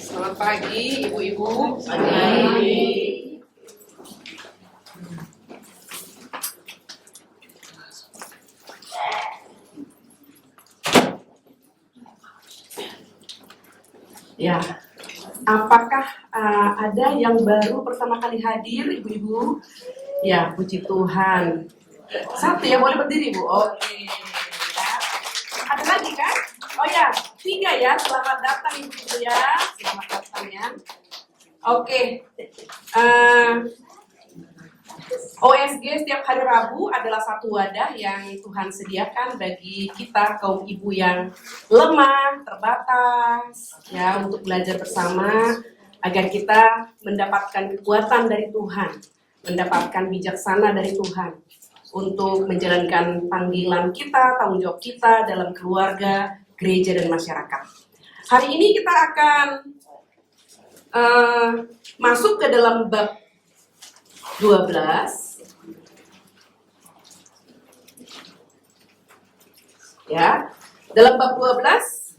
Selamat pagi, ibu-ibu. Pagi. Ya, apakah ada yang baru pertama kali hadir, ibu-ibu? Ya, puji Tuhan. Satu ya, boleh berdiri, Bu. Oke. Ya. Ada lagi kan? Oh ya, 3 ya. Selamat datang, ibu-ibu ya. Selamat datang ya. Oke. OSG setiap hari Rabu adalah satu wadah yang Tuhan sediakan bagi kita kaum ibu yang lemah, terbatas, ya, untuk belajar bersama agar kita mendapatkan kekuatan dari Tuhan, mendapatkan bijaksana dari Tuhan untuk menjalankan panggilan kita, tanggung jawab kita dalam keluarga, gereja, dan masyarakat. Hari ini kita akan masuk ke dalam bab 12. Ya, dalam bab 12,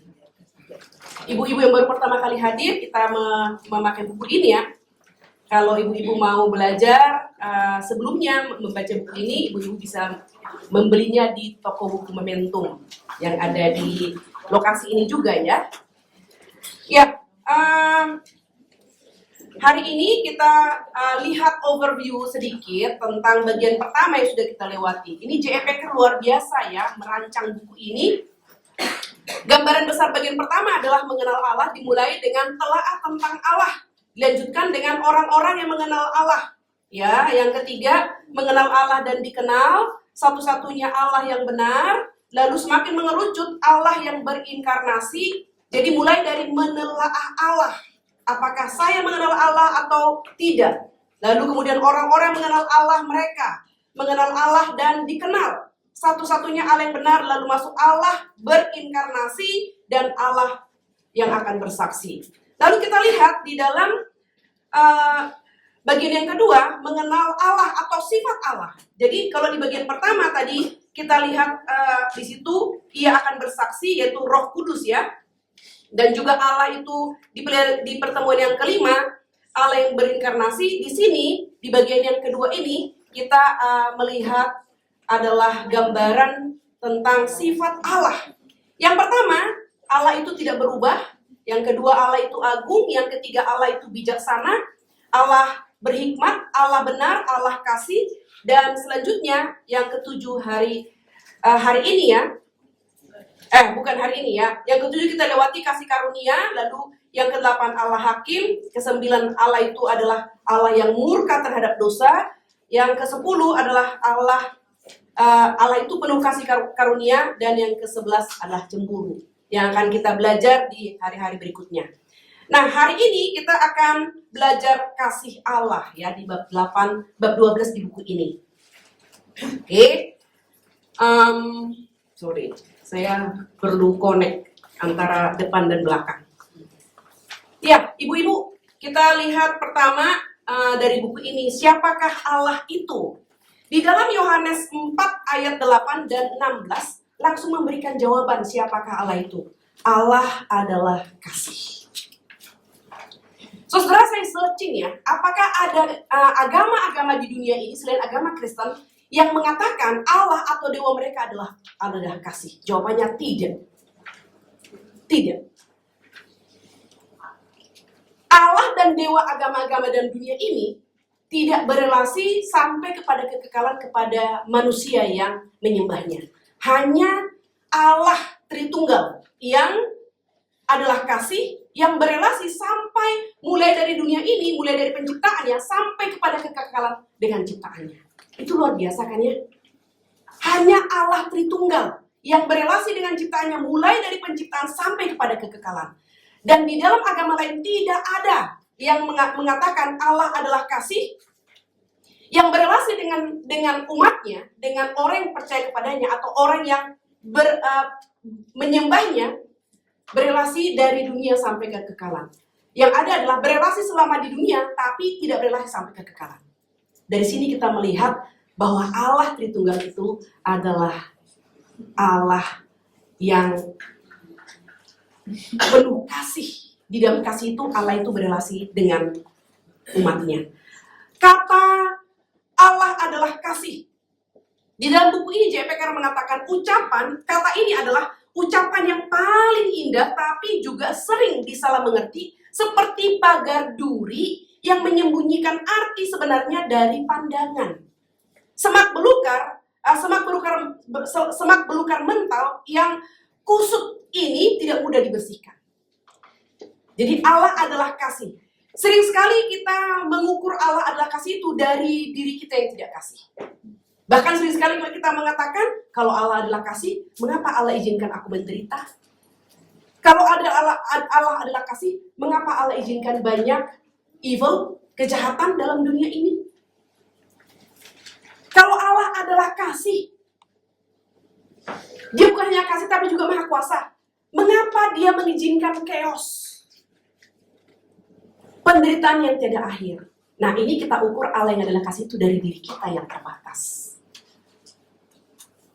ibu-ibu yang baru pertama kali hadir, kita memakai buku ini ya. Kalau ibu-ibu mau belajar sebelumnya membaca buku ini, ibu-ibu bisa membelinya di toko buku Momentum yang ada di lokasi ini juga ya. Ya, hari ini kita lihat overview sedikit tentang bagian pertama yang sudah kita lewati. Ini J.E. Packer luar biasa ya, merancang buku ini. Gambaran besar bagian pertama adalah mengenal Allah, dimulai dengan telaah tentang Allah. Dilanjutkan dengan orang-orang yang mengenal Allah. Ya, yang ketiga, mengenal Allah dan dikenal, satu-satunya Allah yang benar. Lalu semakin mengerucut Allah yang berinkarnasi. Jadi mulai dari menelaah Allah. Apakah saya mengenal Allah atau tidak? Lalu kemudian orang-orang mengenal Allah mereka. Mengenal Allah dan dikenal. Satu-satunya Allah yang benar, lalu masuk Allah berinkarnasi dan Allah yang akan bersaksi. Lalu kita lihat di dalam bagian yang kedua, mengenal Allah atau sifat Allah. Jadi kalau di bagian pertama tadi kita lihat di situ ia akan bersaksi, yaitu Roh Kudus ya. Dan juga Allah itu di pertemuan yang kelima, Allah yang berinkarnasi. Di sini di bagian yang kedua ini kita melihat adalah gambaran tentang sifat Allah. Yang pertama, Allah itu tidak berubah. Yang kedua, Allah itu agung. Yang ketiga, Allah itu bijaksana. Allah berhikmat, Allah benar, Allah kasih. Dan selanjutnya, yang ketujuh hari ini ya. Bukan hari ini ya. Yang ketujuh kita lewati kasih karunia. Lalu yang ke-8 Allah hakim. Ke-9 Allah itu adalah Allah yang murka terhadap dosa. Yang ke-10 adalah Allah itu penuh kasih karunia. Dan yang ke-11 adalah cemburu, yang akan kita belajar di hari-hari berikutnya. Nah, hari ini kita akan belajar kasih Allah ya di bab 8, bab 12 di buku ini. Oke. Sorry, saya perlu connect antara depan dan belakang. Ya, ibu-ibu, kita lihat pertama dari buku ini, siapakah Allah itu? Di dalam Yohanes 4 ayat 8 dan 16 langsung memberikan jawaban siapakah Allah itu. Allah adalah kasih. So, setelah saya searching ya, apakah ada agama-agama di dunia ini selain agama Kristen yang mengatakan Allah atau dewa mereka adalah kasih? Jawabannya tidak. Tidak. Allah dan dewa agama-agama dalam dunia ini tidak berelasi sampai kepada kekekalan kepada manusia yang menyembahnya. Hanya Allah Tritunggal yang adalah kasih, yang berelasi sampai mulai dari dunia ini, mulai dari penciptaannya sampai kepada kekekalan dengan ciptaannya. Itu luar biasa kan ya? Hanya Allah Tritunggal yang berelasi dengan ciptaannya mulai dari penciptaan sampai kepada kekekalan. Dan di dalam agama lain tidak ada yang mengatakan Allah adalah kasih, yang berelasi dengan umatnya, dengan orang yang percaya kepadanya atau orang yang menyembahnya, berelasi dari dunia sampai ke kekekalan. Yang ada adalah berelasi selama di dunia, tapi tidak berelasi sampai ke kekekalan. Dari sini kita melihat bahwa Allah Tritunggal itu adalah Allah yang penuh kasih, Di dalam kasih itu Allah itu berrelasi dengan umatnya. Kata Allah adalah kasih. Di dalam buku ini J.I. Packer mengatakan kata ini adalah ucapan yang paling indah tapi juga sering disalah mengerti, seperti pagar duri yang menyembunyikan arti sebenarnya dari pandangan. Semak belukar mental yang kusut ini tidak mudah dibersihkan. Jadi Allah adalah kasih. Sering sekali kita mengukur Allah adalah kasih itu dari diri kita yang tidak kasih. Bahkan sering sekali kita mengatakan, kalau Allah adalah kasih, mengapa Allah izinkan aku menderita? Kalau Allah adalah kasih, mengapa Allah izinkan banyak evil, kejahatan dalam dunia ini? Kalau Allah adalah kasih, Dia bukan hanya kasih tapi juga maha kuasa. Mengapa Dia mengizinkan chaos? Penderitaan yang tiada akhir. Nah, ini kita ukur Allah yang adalah kasih itu dari diri kita yang terbatas.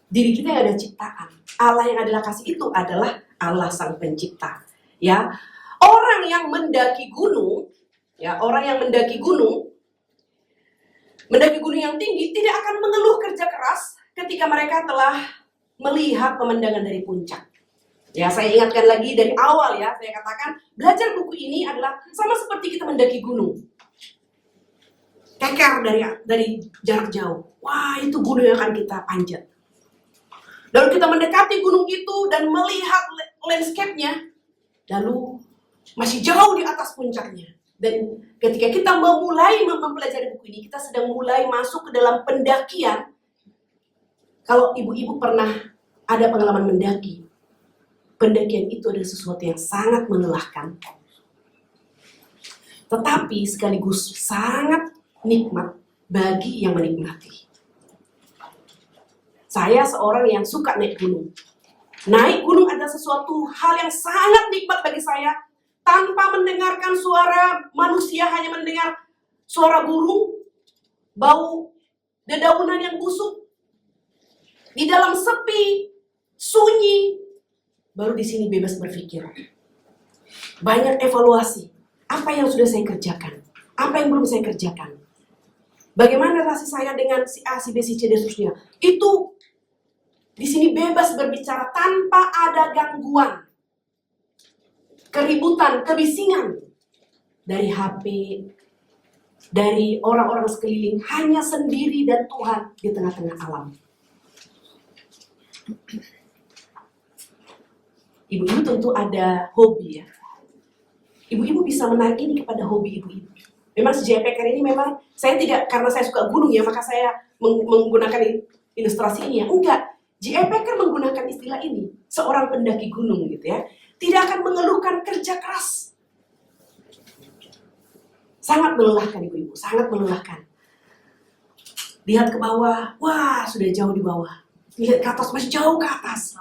Diri kita yang ada ciptaan. Allah yang adalah kasih itu adalah Allah sang pencipta. Ya, orang yang mendaki gunung yang tinggi tidak akan mengeluh kerja keras ketika mereka telah melihat pemandangan dari puncak. Ya, saya ingatkan lagi dari awal ya, saya katakan belajar buku ini adalah sama seperti kita mendaki gunung. Keker dari jarak jauh. Wah, itu gunung yang akan kita panjat. Lalu kita mendekati gunung itu dan melihat landscape-nya. Lalu masih jauh di atas puncaknya. Dan ketika kita memulai mempelajari buku ini, kita sedang mulai masuk ke dalam pendakian. Kalau ibu-ibu pernah ada pengalaman mendaki, pendakian itu adalah sesuatu yang sangat melelahkan. Tetapi sekaligus sangat nikmat bagi yang menikmati. Saya seorang yang suka naik gunung. Naik gunung adalah sesuatu hal yang sangat nikmat bagi saya. Tanpa mendengarkan suara manusia, hanya mendengar suara burung, bau dedaunan yang busuk. Di dalam sepi, sunyi, baru di sini bebas berpikir. Banyak evaluasi. Apa yang sudah saya kerjakan? Apa yang belum saya kerjakan? Bagaimana relasi saya dengan si A, si B, si C, dan seterusnya? Itu di sini bebas berbicara tanpa ada gangguan. Keributan, kebisingan dari HP, dari orang-orang sekeliling, hanya sendiri dan Tuhan di tengah-tengah alam. Ibu-ibu tentu ada hobi ya. Ibu-ibu bisa menarik ini kepada hobi ibu-ibu. Memang si J.I. Packer ini memang, saya tidak, karena saya suka gunung ya, maka saya menggunakan ilustrasi ini ya. Enggak, J.I. Packer menggunakan istilah ini, seorang pendaki gunung gitu ya. Tidak akan mengeluhkan kerja keras. Sangat melelahkan ibu-ibu, sangat melelahkan. Lihat ke bawah, wah sudah jauh di bawah. Lihat ke atas, masih jauh ke atas.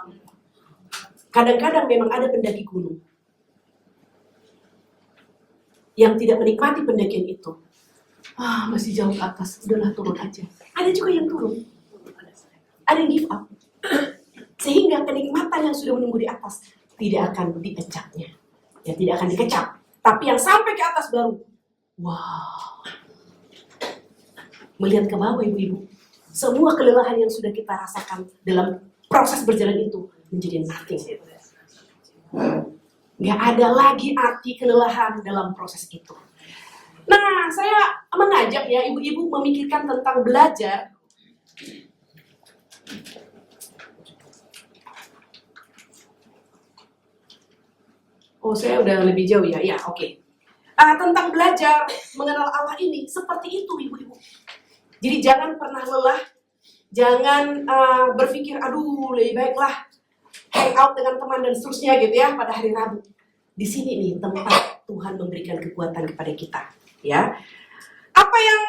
Kadang-kadang memang ada pendaki gunung yang tidak menikmati pendakian itu. Masih jauh ke atas, udahlah turun aja. Ada juga yang turun. Ada yang give up. Sehingga kenikmatan yang sudah menunggu di atas tidak akan dikecapnya. Ya, tidak akan dikecap. Tapi yang sampai ke atas baru, wow. Melihat ke bawah ibu-ibu, semua kelelahan yang sudah kita rasakan dalam proses berjalan itu menjadi nothing. Nggak ada lagi arti kelelahan dalam proses itu. Nah, saya mengajak ya ibu-ibu memikirkan tentang belajar. Oh, saya udah lebih jauh ya. Ya, oke. Tentang belajar mengenal Allah ini seperti itu ibu-ibu. Jadi jangan pernah lelah, jangan berpikir aduh lebih baiklah hang out dengan teman dan seterusnya gitu ya pada hari Rabu. Di sini nih tempat Tuhan memberikan kekuatan kepada kita, ya. Apa yang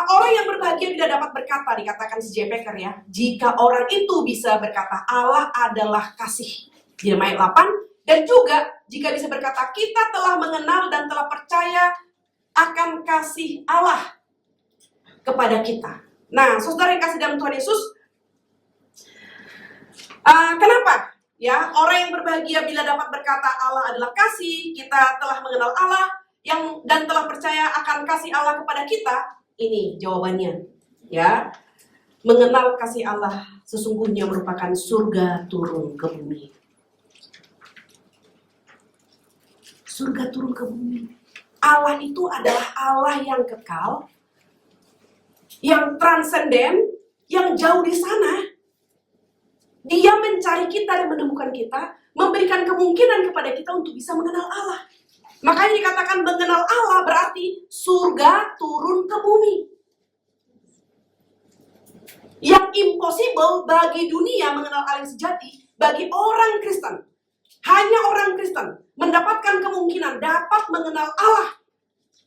orang yang berbahagia tidak dapat berkata, dikatakan si J.I. Packer ya. Jika orang itu bisa berkata Allah adalah kasih, Yeremia 8. Dan juga jika bisa berkata kita telah mengenal dan telah percaya akan kasih Allah kepada kita. Nah, saudara yang kasih dalam Tuhan Yesus, kenapa Ya, orang yang berbahagia bila dapat berkata Allah adalah kasih, kita telah mengenal Allah dan telah percaya akan kasih Allah kepada kita. Ini jawabannya. Ya, mengenal kasih Allah sesungguhnya merupakan surga turun ke bumi. Surga turun ke bumi. Allah itu adalah Allah yang kekal, yang transenden, yang jauh di sana. Dia mencari kita dan menemukan kita, memberikan kemungkinan kepada kita untuk bisa mengenal Allah. Makanya dikatakan mengenal Allah berarti surga turun ke bumi. Yang impossible bagi dunia mengenal Allah yang sejati, bagi orang Kristen, hanya orang Kristen mendapatkan kemungkinan dapat mengenal Allah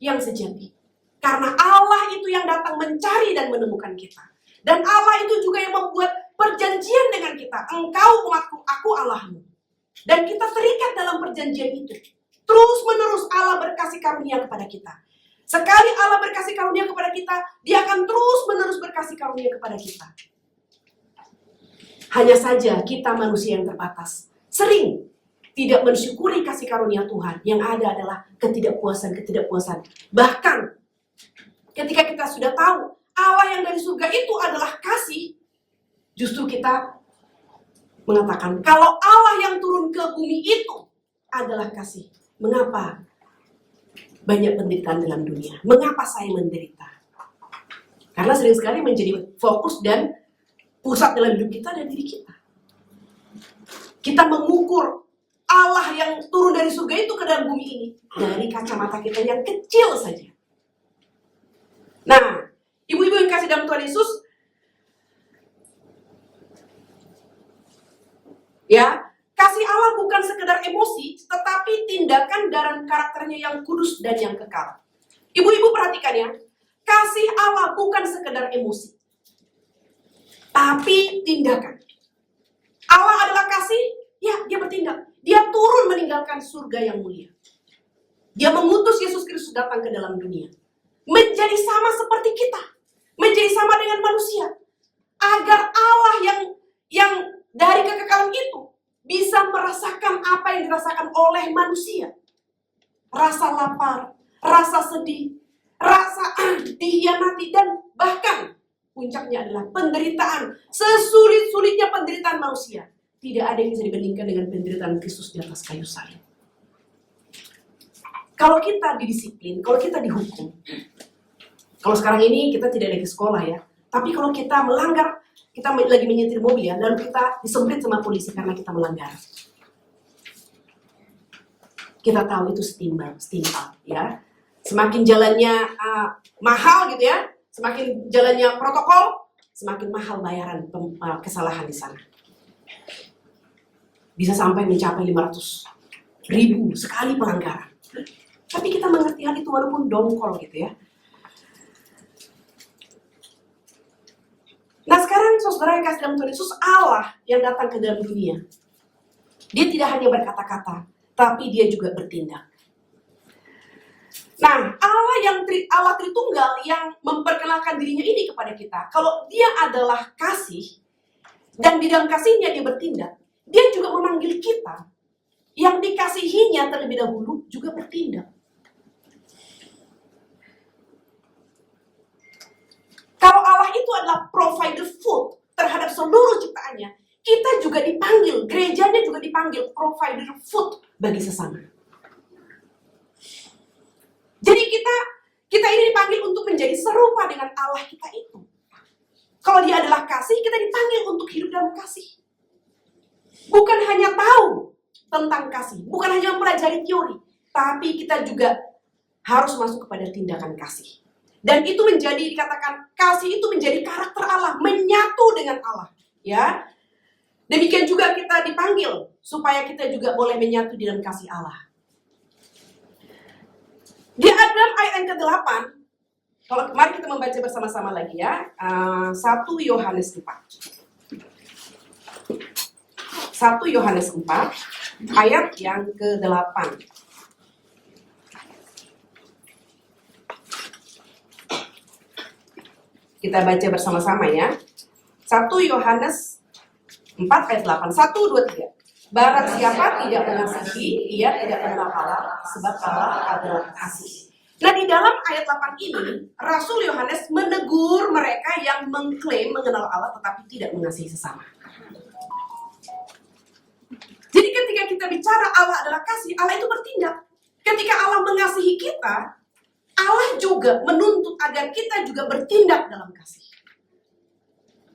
yang sejati. Karena Allah itu yang datang mencari dan menemukan kita. Dan Allah itu juga yang membuat perjanjian dengan kita. Engkau umatku, aku Allahmu. Dan kita terikat dalam perjanjian itu. Terus menerus Allah berkasih karunia kepada kita. Sekali Allah berkasih karunia kepada kita, Dia akan terus menerus berkasih karunia kepada kita. Hanya saja kita manusia yang terbatas sering tidak mensyukuri kasih karunia Tuhan. Yang ada adalah ketidakpuasan. Bahkan ketika kita sudah tahu Allah yang dari surga itu adalah kasih, justru kita mengatakan kalau Allah yang turun ke bumi itu adalah kasih, mengapa banyak penderitaan dalam dunia? Mengapa saya menderita? Karena sering sekali menjadi fokus dan pusat dalam hidup kita dan diri kita. Kita mengukur Allah yang turun dari surga itu ke dalam bumi ini dari kacamata kita yang kecil saja. Nah, ibu-ibu yang kasih dalam Tuhan Yesus, ya, kasih Allah bukan sekedar emosi, tetapi tindakan dan karakternya yang kudus dan yang kekal. Ibu-ibu perhatikan ya, kasih Allah bukan sekedar emosi, tapi tindakan. Allah adalah kasih, ya Dia bertindak. Dia turun meninggalkan surga yang mulia. Dia mengutus Yesus Kristus datang ke dalam dunia. Menjadi sama seperti kita. Menjadi sama dengan manusia. Agar Allah yang dari kekekalan itu bisa merasakan apa yang dirasakan oleh manusia. Rasa lapar, rasa sedih, rasa dihianati, dan bahkan puncaknya adalah penderitaan. Sesulit-sulitnya penderitaan manusia, tidak ada yang bisa dibandingkan dengan penderitaan Kristus di atas kayu salib. Kalau kita didisiplin, kalau kita dihukum, kalau sekarang ini kita tidak lagi sekolah ya, tapi kalau kita melanggar, kita lagi menyetir mobil ya, lalu kita disemprit sama polisi karena kita melanggar. Kita tahu itu setimpal ya. Semakin jalannya mahal gitu ya, semakin jalannya protokol, semakin mahal bayaran kesalahan di sana. Bisa sampai mencapai 500.000 sekali pelanggaran. Tapi kita mengerti hal itu walaupun dongkol gitu ya. Nah sekarang saudara yang kasih dalam Tuhan Yesus, Allah yang datang ke dalam dunia. Dia tidak hanya berkata-kata, tapi Dia juga bertindak. Nah Allah Tritunggal yang memperkenalkan dirinya ini kepada kita. Kalau Dia adalah kasih, dan di dalam kasihnya Dia bertindak, Dia juga memanggil kita yang dikasihinya terlebih dahulu juga bertindak. Kalau Allah itu adalah provider food terhadap seluruh ciptaannya, kita juga dipanggil, gerejanya juga dipanggil provider food bagi sesama. Jadi kita ini dipanggil untuk menjadi serupa dengan Allah kita itu. Kalau Dia adalah kasih, kita dipanggil untuk hidup dalam kasih. Bukan hanya tahu tentang kasih, bukan hanya mempelajari teori, tapi kita juga harus masuk kepada tindakan kasih. Dan itu menjadi, dikatakan kasih itu menjadi karakter Allah, menyatu dengan Allah, ya. Demikian juga kita dipanggil supaya kita juga boleh menyatu di dalam kasih Allah. Di dalam ayat yang ke-8, kalau kemarin kita membaca bersama-sama lagi ya, 1 Yohanes 4. 1 Yohanes 4 ayat yang ke-8. Kita baca bersama-sama ya. 1 Yohanes 4 ayat 8. 1, 2, 3. Barang siapa tidak mengasihi, ia tidak mengenal Allah, sebab Allah adalah kasih. Nah, di dalam ayat 8 ini, Rasul Yohanes menegur mereka yang mengklaim mengenal Allah tetapi tidak mengasihi sesama. Jadi ketika kita bicara Allah adalah kasih, Allah itu bertindak. Ketika Allah mengasihi kita, Allah juga menuntut agar kita juga bertindak dalam kasih.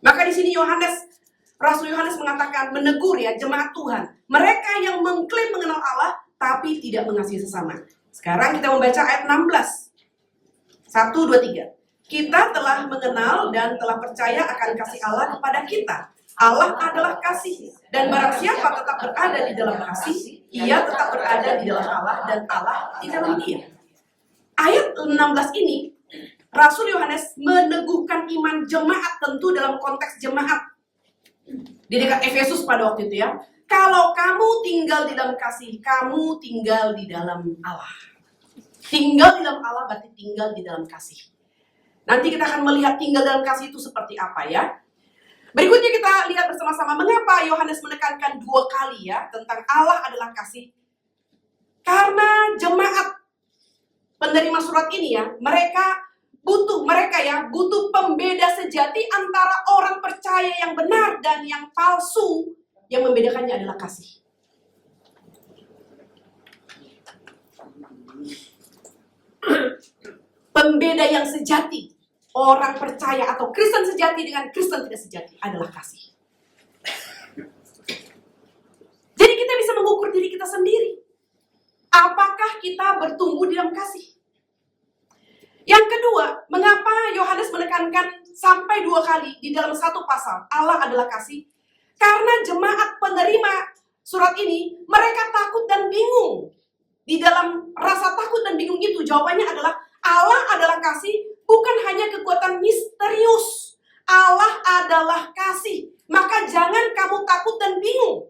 Maka di sini Rasul Yohanes mengatakan, menegur ya jemaat Tuhan. Mereka yang mengklaim mengenal Allah tapi tidak mengasihi sesama. Sekarang kita membaca ayat 16. 1, 2, 3. Kita telah mengenal dan telah percaya akan kasih Allah kepada kita. Allah adalah kasih. Dan barang siapa tetap berada di dalam kasih, ia tetap berada di dalam Allah dan Allah di dalam dia. Ayat 16 ini, Rasul Yohanes meneguhkan iman jemaat, tentu dalam konteks jemaat di dekat Efesus pada waktu itu ya. Kalau kamu tinggal di dalam kasih, kamu tinggal di dalam Allah. Tinggal di dalam Allah berarti tinggal di dalam kasih. Nanti kita akan melihat tinggal dalam kasih itu seperti apa ya. Berikutnya kita lihat bersama-sama mengapa Yohanes menekankan 2 kali ya tentang Allah adalah kasih. Karena jemaat penerima surat ini ya, mereka butuh pembeda sejati antara orang percaya yang benar dan yang palsu. Yang membedakannya adalah kasih. Pembeda yang sejati, orang percaya atau Kristen sejati dengan Kristen tidak sejati adalah kasih. Jadi kita bisa mengukur diri kita sendiri. Apakah kita bertumbuh dalam kasih? Yang kedua, mengapa Yohanes menekankan sampai 2 kali di dalam satu pasal Allah adalah kasih? Karena jemaat penerima surat ini, mereka takut dan bingung. Di dalam rasa takut dan bingung itu, jawabannya adalah Allah adalah kasih, bukan hanya kekuatan misterius. Allah adalah kasih. Maka jangan kamu takut dan bingung.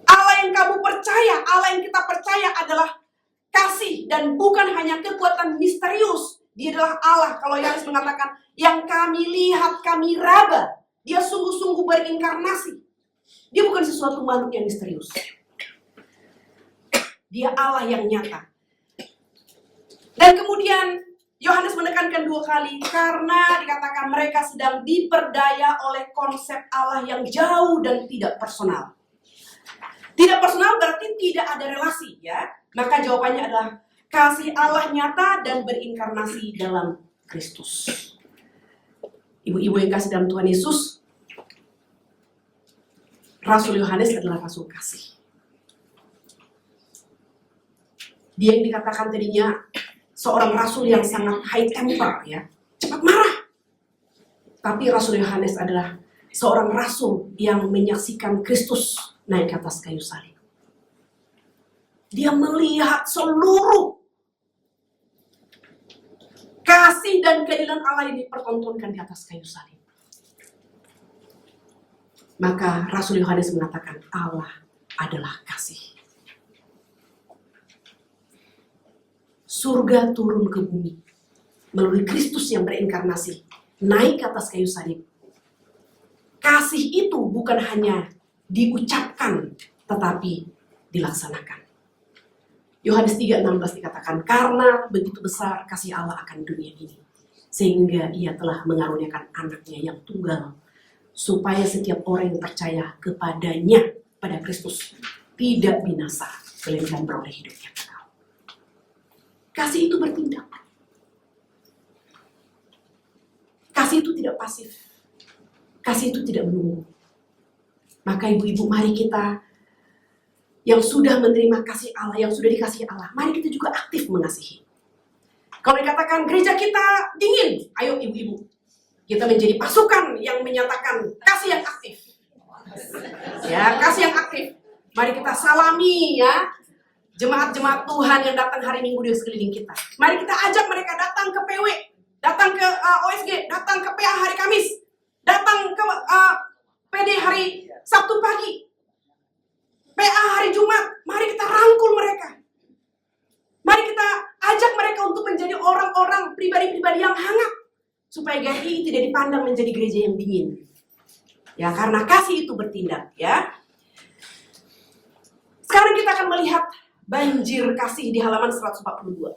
Allah yang kamu percaya, Allah yang kita percaya adalah kasih dan bukan hanya kekuatan misterius. Dia adalah Allah. Kalau Yohanes mengatakan, yang kami lihat, kami raba. Dia sungguh-sungguh berinkarnasi. Dia bukan sesuatu makhluk yang misterius. Dia Allah yang nyata. Dan kemudian Yohanes menekankan 2 kali karena dikatakan mereka sedang diperdaya oleh konsep Allah yang jauh dan tidak personal. Tidak personal berarti tidak ada relasi ya. Maka jawabannya adalah kasih Allah nyata dan berinkarnasi dalam Kristus. Ibu-ibu yang kasih dalam Tuhan Yesus, Rasul Yohanes adalah Rasul kasih. Dia yang dikatakan tadinya seorang rasul yang sangat high temper ya, cepat marah. Tapi Rasul Yohanes adalah seorang rasul yang menyaksikan Kristus naik ke atas kayu salib. Dia melihat seluruh kasih dan keadilan Allah ini dipertontonkan di atas kayu salib. Maka Rasul Yohanes mengatakan Allah adalah kasih. Surga turun ke bumi melalui Kristus yang berinkarnasi, naik ke atas kayu salib. Kasih itu bukan hanya diucapkan, tetapi dilaksanakan. Yohanes 3:16 dikatakan, karena begitu besar kasih Allah akan dunia ini, sehingga ia telah mengaruniakan anaknya yang tunggal, supaya setiap orang yang percaya kepadanya, pada Kristus, tidak binasa, melainkan beroleh hidup yang kekal. Kasih itu bertindak. Kasih itu tidak pasif. Kasih itu tidak menunggu. Maka ibu-ibu, mari kita yang sudah menerima kasih Allah, yang sudah dikasihi Allah, mari kita juga aktif mengasihi. Kalau dikatakan gereja kita dingin, ayo ibu-ibu, kita menjadi pasukan yang menyatakan kasih yang aktif. Ya, kasih yang aktif. Mari kita salami ya jemaat-jemaat Tuhan yang datang hari Minggu di sekeliling kita. Mari kita ajak mereka datang ke PW, datang ke OSG, datang ke PA hari Kamis, datang ke PD hari Sabtu pagi, PA hari Jumat. Mari kita rangkul mereka. Mari kita ajak mereka untuk menjadi orang-orang, pribadi-pribadi yang hangat, supaya GRI tidak dipandang menjadi gereja yang dingin. Ya, karena kasih itu bertindak, ya. Sekarang kita akan melihat banjir kasih di halaman 142.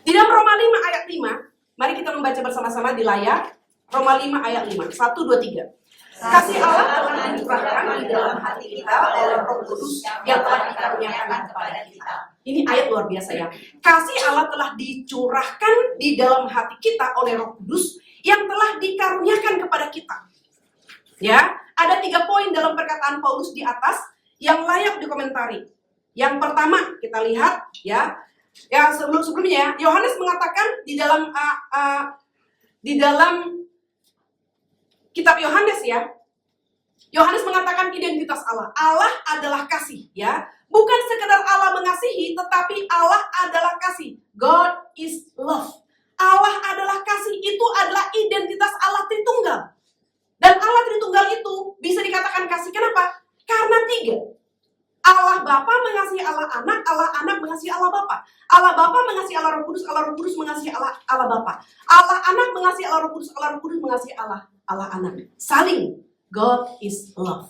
Di dalam Roma 5 ayat 5, mari kita membaca bersama-sama di layar. Roma 5 ayat 5. 1, 2, 3. Kasih Allah telah dicurahkan di dalam hati kita oleh Roh Kudus yang telah dikaruniakan kepada kita. Ini ayat luar biasa ya. Kasih Allah telah dicurahkan di dalam hati kita oleh Roh Kudus yang telah dikaruniakan kepada kita. Ya, ada 3 poin dalam perkataan Paulus di atas yang layak dikomentari. Yang pertama kita lihat ya, sebelumnya Yohanes mengatakan di dalam kitab Yohanes ya, Yohanes mengatakan identitas Allah. Allah adalah kasih ya. Bukan sekedar Allah mengasihi, tetapi Allah adalah kasih. God is love. Allah adalah kasih. Itu adalah identitas Allah Tritunggal. Dan Allah Tritunggal itu bisa dikatakan kasih. Kenapa? Karena 3. Allah Bapa mengasihi Allah Anak, Allah Anak mengasihi Allah Bapa. Allah Bapa mengasihi Allah Roh Kudus, Allah Roh Kudus mengasihi Allah Bapa. Allah Anak mengasihi Allah Roh Kudus, Allah Roh Kudus mengasihi Allah Anak. Saling. God is love.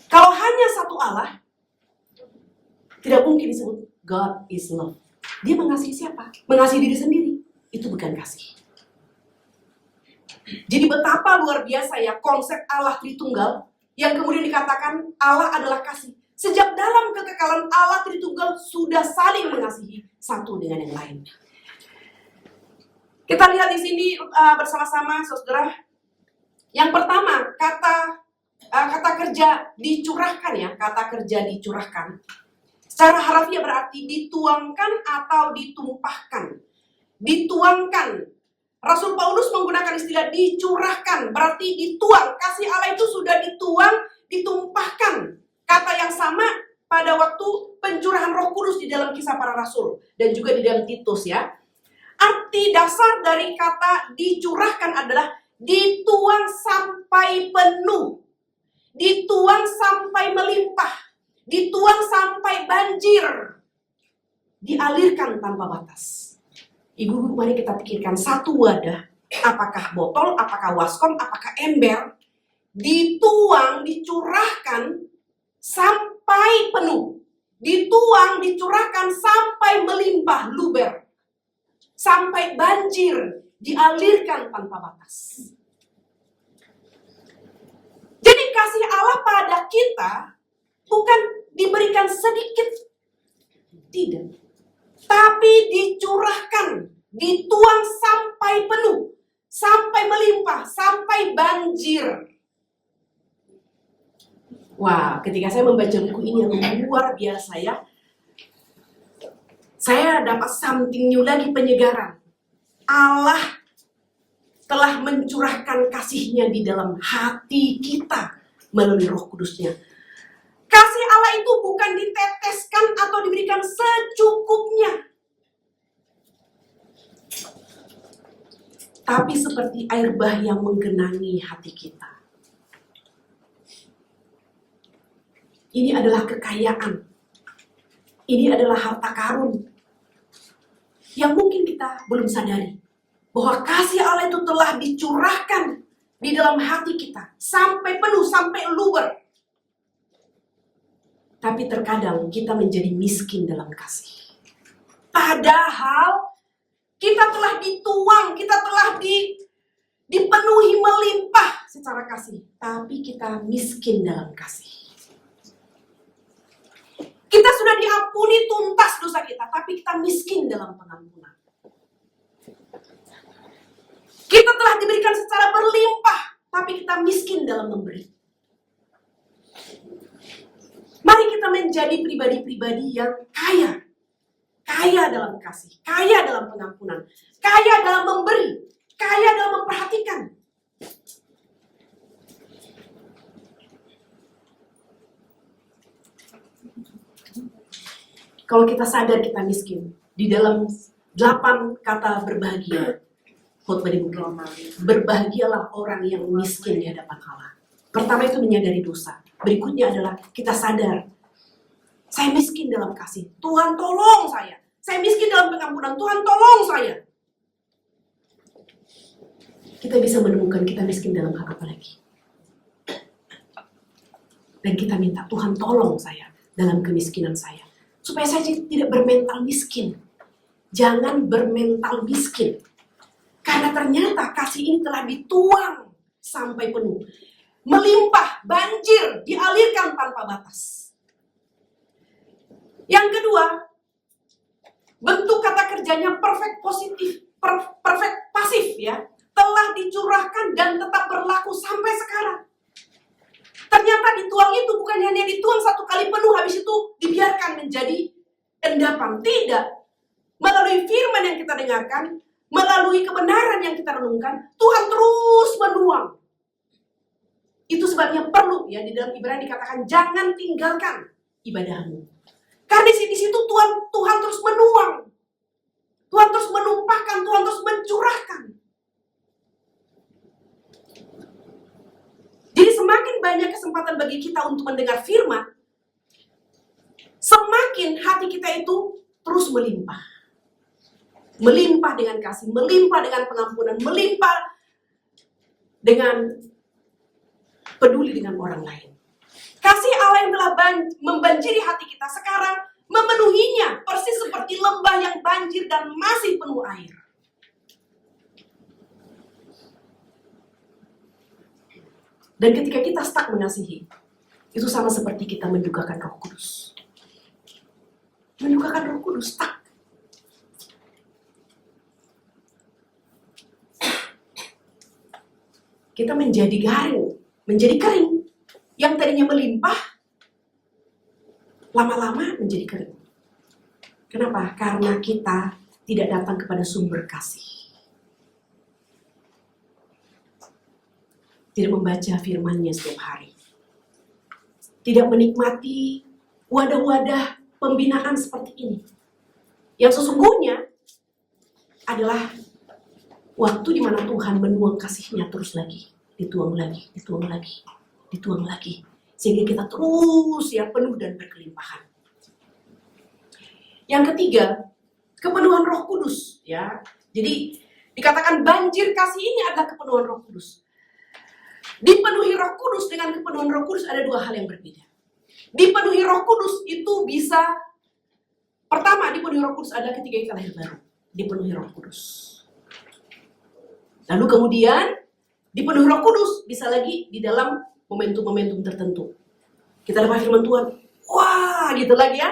Kalau hanya satu Allah, tidak mungkin disebut God is love. Dia mengasihi siapa? Mengasihi diri sendiri. Itu bukan kasih. Jadi betapa luar biasa ya konsep Allah Tritunggal yang kemudian dikatakan Allah adalah kasih. Sejak dalam kekekalan Allah Tritunggal sudah saling mengasihi satu dengan yang lain. Kita lihat di sini bersama-sama, saudara. Yang pertama, kata kerja dicurahkan ya, kata kerja dicurahkan. Secara harafiah berarti dituangkan atau ditumpahkan. Dituangkan. Rasul Paulus menggunakan istilah dicurahkan, berarti dituang. Kasih Allah itu sudah dituang, ditumpahkan. Kata yang sama pada waktu pencurahan Roh Kudus di dalam Kisah Para Rasul dan juga di dalam Titus ya. Arti dasar dari kata dicurahkan adalah dituang sampai penuh, dituang sampai melimpah, dituang sampai banjir, dialirkan tanpa batas. Ibu-ibu, mari kita pikirkan satu wadah, apakah botol, apakah waskom, apakah ember, dituang, dicurahkan sampai penuh, dituang, dicurahkan sampai melimpah, luber, sampai banjir, dialirkan tanpa batas. Jadi kasih Allah pada kita bukan diberikan sedikit, tidak, tapi dicurahkan, dituang sampai penuh, sampai melimpah, sampai banjir. Wah, ketika saya membaca buku ini yang luar biasa ya, saya dapat something new lagi, penyegaran. Allah telah mencurahkan kasih-Nya di dalam hati kita melalui Roh Kudus-Nya. Kasih Allah itu bukan diteteskan atau diberikan secukupnya, tapi seperti air bah yang menggenangi hati kita. Ini adalah kekayaan. Ini adalah harta karun yang mungkin kita belum sadari bahwa kasih Allah itu telah dicurahkan di dalam hati kita sampai penuh, sampai luber. Tapi terkadang kita menjadi miskin dalam kasih. Padahal kita telah dituang, kita telah dipenuhi melimpah secara kasih, tapi kita miskin dalam kasih. Kita sudah diampuni tuntas dosa kita, tapi kita miskin dalam pengampunan. Kita telah diberikan secara berlimpah, tapi kita miskin dalam memberi. Mari kita menjadi pribadi-pribadi yang kaya. Kaya dalam kasih, kaya dalam pengampunan, kaya dalam memberi, kaya dalam memperhatikan. Kalau kita sadar kita miskin, di dalam 8 kata berbahagia, khotbah di buku Roma, berbahagialah orang yang miskin di hadapan Allah. Pertama itu menyadari dosa. Berikutnya adalah kita sadar, saya miskin dalam kasih. Tuhan tolong saya. Saya miskin dalam pengampunan. Tuhan tolong saya. Kita bisa menemukan kita miskin dalam hal apa lagi? Dan kita minta, Tuhan tolong saya dalam kemiskinan saya. Supaya saya tidak bermental miskin. Jangan bermental miskin. Karena ternyata kasih ini telah dituang sampai penuh. Melimpah, banjir, dialirkan tanpa batas. Yang kedua, bentuk kata kerjanya perfect positif, perfect pasif ya. Telah dicurahkan dan tetap berlaku sampai sekarang. Ternyata dituang itu bukan hanya dituang satu kali penuh, habis itu dibiarkan menjadi endapan. Tidak. Melalui firman yang kita dengarkan, melalui kebenaran yang kita renungkan, Tuhan terus menuang. Itu sebabnya perlu ya, di dalam Ibrani dikatakan jangan tinggalkan ibadahmu. Karena di situ Tuhan terus menuang. Tuhan terus menumpahkan, Tuhan terus mencurahkan. Jadi semakin banyak kesempatan bagi kita untuk mendengar firman, semakin hati kita itu terus melimpah. Melimpah dengan kasih, melimpah dengan pengampunan, melimpah dengan peduli dengan orang lain. Kasih Allah yang telah membanjiri hati kita sekarang memenuhinya persis seperti lembah yang banjir dan masih penuh air. Dan ketika kita stuck mengasihi, itu sama seperti kita mendukakan Roh Kudus. Mendukakan Roh Kudus, stuck. Kita menjadi garing, menjadi kering. Yang tadinya melimpah, lama-lama menjadi kering. Kenapa? Karena kita tidak datang kepada sumber kasih. Tidak membaca firman-Nya setiap hari. Tidak menikmati wadah-wadah pembinaan seperti ini. Yang sesungguhnya adalah waktu di mana Tuhan menuang kasih-Nya terus lagi. Dituang lagi, dituang lagi, dituang lagi. Sehingga kita terus ya penuh dan berkelimpahan. Yang ketiga, kepenuhan Roh Kudus. Ya, jadi dikatakan banjir kasih ini adalah kepenuhan Roh Kudus. Dipenuhi Roh Kudus dengan kepenuhan Roh Kudus ada dua hal yang berbeda. Dipenuhi Roh Kudus itu bisa, pertama dipenuhi Roh Kudus adalah ketika kita lahir baru. Dipenuhi Roh Kudus. Lalu kemudian dipenuhi Roh Kudus bisa lagi di dalam momentum-momentum tertentu. Kita dapat firman Tuhan, wah gitu lagi ya.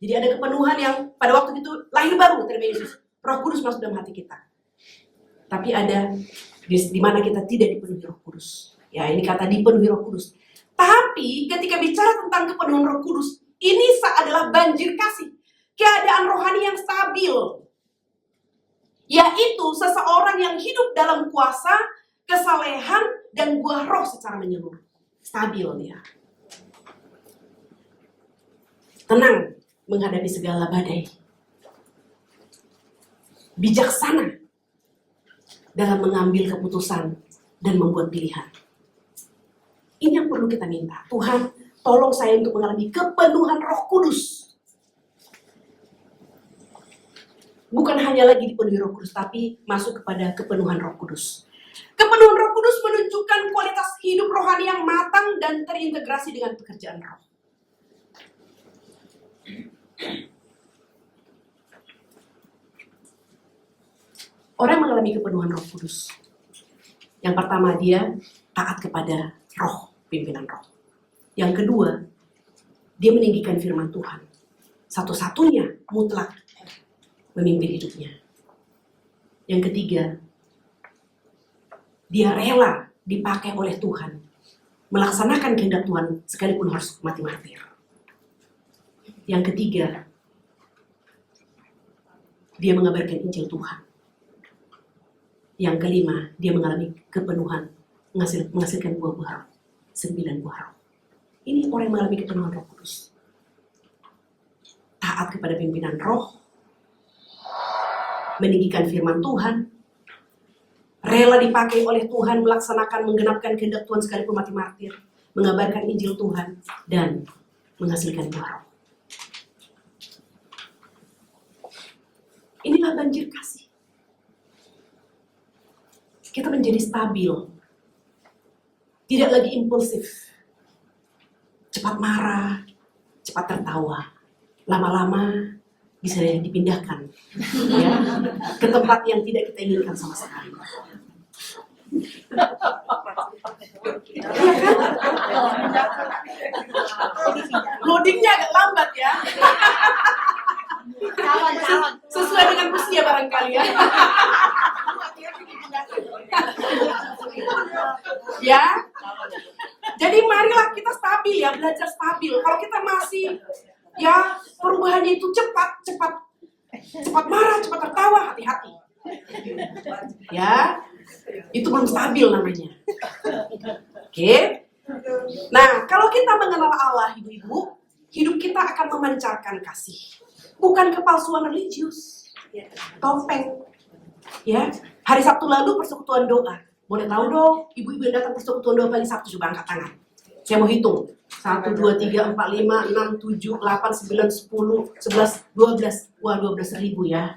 Jadi ada kepenuhan yang pada waktu itu lahir baru terima Yesus. Roh Kudus masuk dalam hati kita. Tapi ada di mana kita tidak dipenuhi Roh Kudus. Ya, ini kata dipenuhi Roh Kudus. Tapi ketika bicara tentang kepenuhan Roh Kudus, ini adalah banjir kasih. Keadaan rohani yang stabil. Yaitu seseorang yang hidup dalam kuasa, kesalehan, dan buah roh secara menyeluruh. Stabil dia. Tenang menghadapi segala badai. Bijaksana dalam mengambil keputusan dan membuat pilihan. Ini yang perlu kita minta. Tuhan, tolong saya untuk mengalami kepenuhan Roh Kudus. Bukan hanya lagi dipenuhi Roh Kudus, tapi masuk kepada kepenuhan Roh Kudus. Kepenuhan Roh Kudus menunjukkan kualitas hidup rohani yang matang dan terintegrasi dengan pekerjaan roh. Orang mengalami kepenuhan Roh Kudus. Yang pertama, dia taat kepada roh, pimpinan roh. Yang kedua, dia meninggikan firman Tuhan. Satu-satunya mutlak memimpin hidupnya. Yang ketiga, dia rela dipakai oleh Tuhan, melaksanakan kehendak Tuhan sekalipun harus mati martir. Yang ketiga, dia mengabarkan Injil Tuhan. Yang kelima, dia mengalami kepenuhan, menghasilkan buah-buah roh, 9 buah roh. Ini orang yang mengalami kepenuhan Roh Kudus. Taat kepada pimpinan roh, meninggikan firman Tuhan, rela dipakai oleh Tuhan, melaksanakan, menggenapkan kehendak Tuhan sekalipun mati martir, mengabarkan Injil Tuhan, dan menghasilkan buah roh. Inilah banjir kasih. Kita menjadi stabil, tidak lagi impulsif, cepat marah, cepat tertawa. Lama-lama bisa dipindahkan ya, ke tempat yang tidak kita inginkan sama sekali. Iya kan? Loadingnya agak lambat ya. Sesuai dengan usia barangkali ya. Ya. Jadi marilah kita stabil ya, belajar stabil. Kalau kita masih ya perubahannya itu cepat marah, cepat tertawa, hati-hati. Ya, itu belum stabil namanya. Oke. Nah, kalau kita mengenal Allah, ibu-ibu, hidup kita akan memancarkan kasih. Bukan kepalsuan religius. Topeng. Ya, hari Sabtu lalu persekutuan doa. Boleh tahu dong, ibu-ibu yang datang persekutuan doa pagi Sabtu, coba angkat tangan. Saya mau hitung. 1, 2, 3, 4, 5, 6, 7, 8, 9, 10, 11, 12. Wah, 12.000 ya.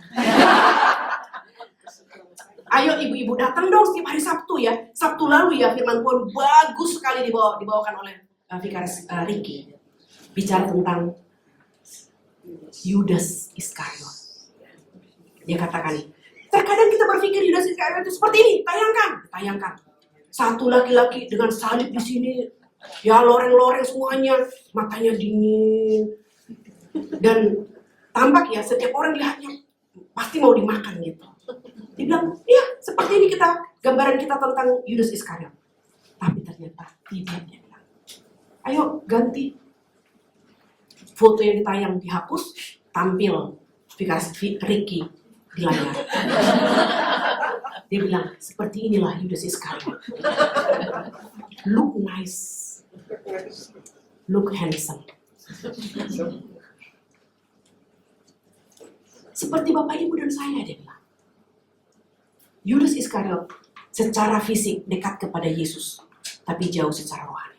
Ayo ibu-ibu datang dong setiap hari Sabtu ya. Sabtu lalu ya firman Tuhan bagus sekali dibawakan oleh Vikaris Ricky. Bicara tentang Yudas Iskariot. Dia katakan nih, terkadang kita berpikir Yudas Iskariot itu seperti ini. Tayangkan. Satu laki-laki dengan salib di sini, ya loreng-loreng semuanya, matanya dingin. Dan tampak ya setiap orang lihatnya pasti mau dimakan gitu. Dia bilang, iya seperti ini gambaran kita tentang Yudas Iskariot. Tapi ternyata tidak, dia bilang. Ayo ganti. Foto yang ditayang dihapus, tampil Vikaris Ricky di layar. Dia bilang, seperti inilah Yudas Iskariot. Look nice. Look handsome. Seperti Bapak, Ibu, dan saya, dia bilang. Yudas Iskariot secara fisik dekat kepada Yesus, tapi jauh secara rohani.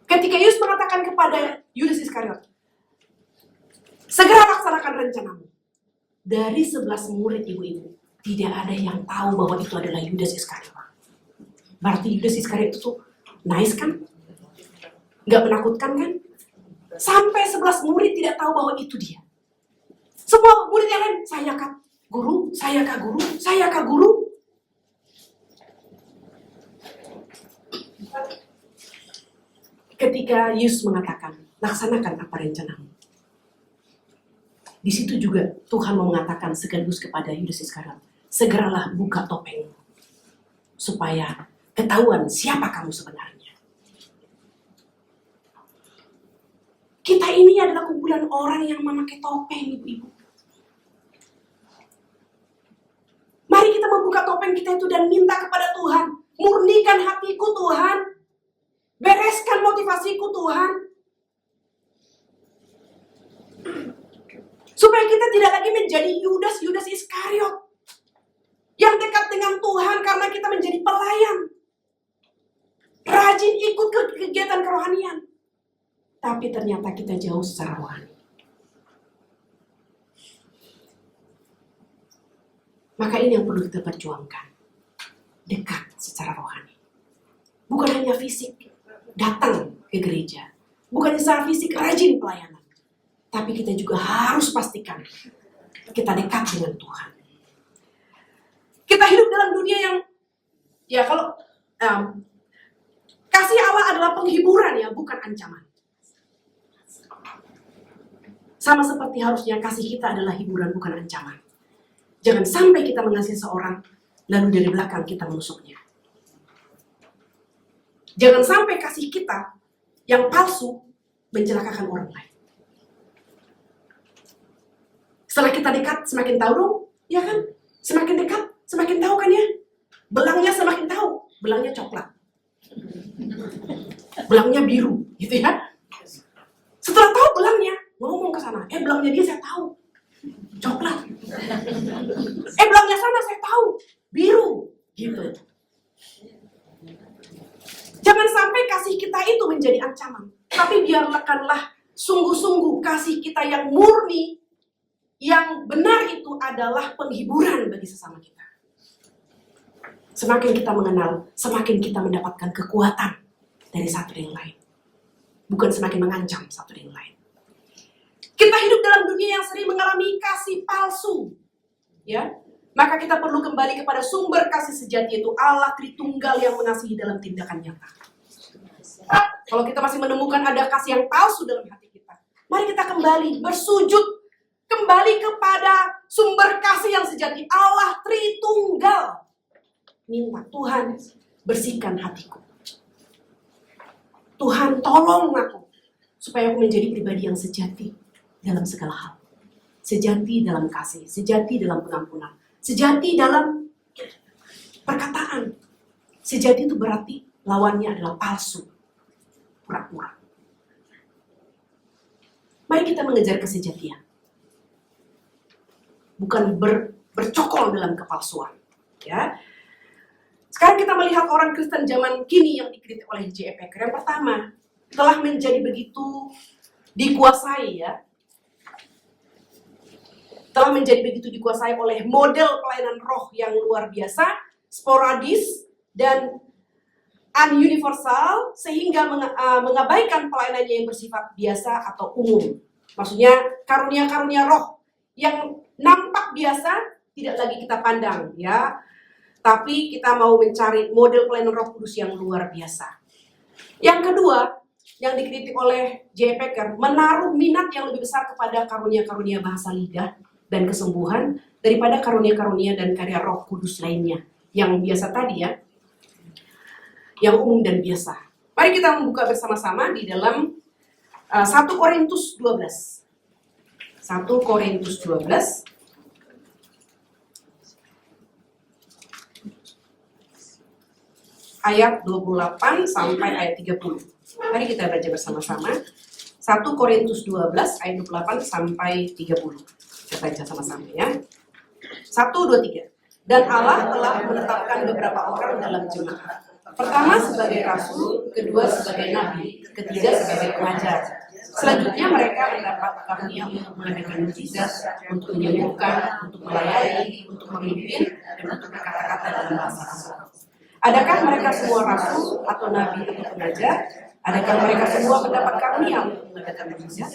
Ketika Yesus mengatakan kepada Yudas Iskariot, segera laksanakan rencanamu. Dari 11 murid ibu-ibu, tidak ada yang tahu bahwa itu adalah Yudas Iskariot. Berarti Yudas Iskariot itu nice kan? Gak menakutkan kan? Sampai 11 murid tidak tahu bahwa itu dia. Semua murid yang lain, saya kah guru, saya kah guru, saya kah guru. Ketika Yesus mengatakan, laksanakan apa rencanamu. Di situ juga Tuhan mau mengatakan sekaligus kepada Yudas Iskariot, segeralah buka topeng supaya ketahuan siapa kamu sebenarnya. Kita ini adalah kumpulan orang yang memakai topeng, ibu-ibu. Mari kita membuka topeng kita itu dan minta kepada Tuhan, murnikan hatiku Tuhan, bereskan motivasiku Tuhan, supaya kita tidak lagi menjadi Yudas Iskariot yang dekat dengan Tuhan karena kita menjadi pelayan, rajin ikut ke kegiatan kerohanian, tapi ternyata kita jauh secara rohani. Maka ini yang perlu kita perjuangkan, dekat secara rohani. Bukan hanya fisik, datang ke gereja. Bukan secara fisik rajin pelayanan. Tapi kita juga harus pastikan kita dekat dengan Tuhan. Kita hidup dalam dunia yang, ya kalau kasih Allah adalah penghiburan ya, bukan ancaman. Sama seperti harusnya kasih kita adalah hiburan, bukan ancaman. Jangan sampai kita mengasihi seorang, lalu dari belakang kita menusuknya. Jangan sampai kasih kita yang palsu mencelakakan orang lain. Setelah kita dekat, semakin tahu dong, ya kan? Semakin dekat, semakin tahu kan ya? Belangnya semakin tahu, belangnya coklat. Belangnya biru, gitu ya? Setelah tahu belangnya, ngomong ke sana, belangnya dia saya tahu, coklat. Belangnya sana saya tahu, biru, gitu. Jangan sampai kasih kita itu menjadi ancaman, tapi biarkanlah sungguh-sungguh kasih kita yang murni, yang benar itu adalah penghiburan bagi sesama kita. Semakin kita mengenal, semakin kita mendapatkan kekuatan dari satu dengan lain. Bukan semakin mengancam satu dengan lain. Kita hidup dalam dunia yang sering mengalami kasih palsu. Ya, maka kita perlu kembali kepada sumber kasih sejati, yaitu Allah Tritunggal yang mengasihi dalam tindakan nyata. Kalau kita masih menemukan ada kasih yang palsu dalam hati kita, mari kita kembali bersujud, kembali kepada sumber kasih yang sejati, Allah Tritunggal. Minta Tuhan, bersihkan hatiku. Tuhan, tolong aku supaya aku menjadi pribadi yang sejati dalam segala hal. Sejati dalam kasih, sejati dalam pengampunan, sejati dalam perkataan. Sejati itu berarti lawannya adalah palsu, pura-pura. Mari kita mengejar kesejatian. Bukan bercokol dalam kepalsuan. Ya. Sekarang kita melihat orang Kristen zaman kini yang dikritik oleh J.I. Packer. Yang pertama, telah menjadi begitu dikuasai, ya. Telah menjadi begitu dikuasai oleh model pelayanan roh yang luar biasa, sporadis, dan ununiversal, sehingga mengabaikan pelayanannya yang bersifat biasa atau umum. Maksudnya karunia-karunia roh yang nampak biasa tidak lagi kita pandang, ya. Tapi kita mau mencari model pelayanan Roh Kudus yang luar biasa. Yang kedua, yang dikritik oleh J.I. Packer, menaruh minat yang lebih besar kepada karunia-karunia bahasa lidah dan kesembuhan daripada karunia-karunia dan karya Roh Kudus lainnya. Yang biasa tadi, ya, yang umum dan biasa. Mari kita membuka bersama-sama di dalam 1 Korintus 12. 1 Korintus 12. Ayat 28 sampai ayat 30. Mari kita baca bersama-sama. 1 Korintus 12 ayat 28 sampai 30. Kita baca sama-sama, ya. 1, 2, 3. Dan Allah telah menetapkan beberapa orang dalam jemaat. Pertama sebagai rasul, kedua sebagai nabi, ketiga sebagai pengajar. Selanjutnya mereka mendapat karunia untuk mengadakan mukjizat, untuk menyembuhkan, untuk melayani, untuk memimpin, dan untuk berkata-kata dalam bahasa asing. Adakah mereka semua rasul atau nabi atau pengajar? Adakah mereka semua mendapat karunia untuk mengadakan mukjizat?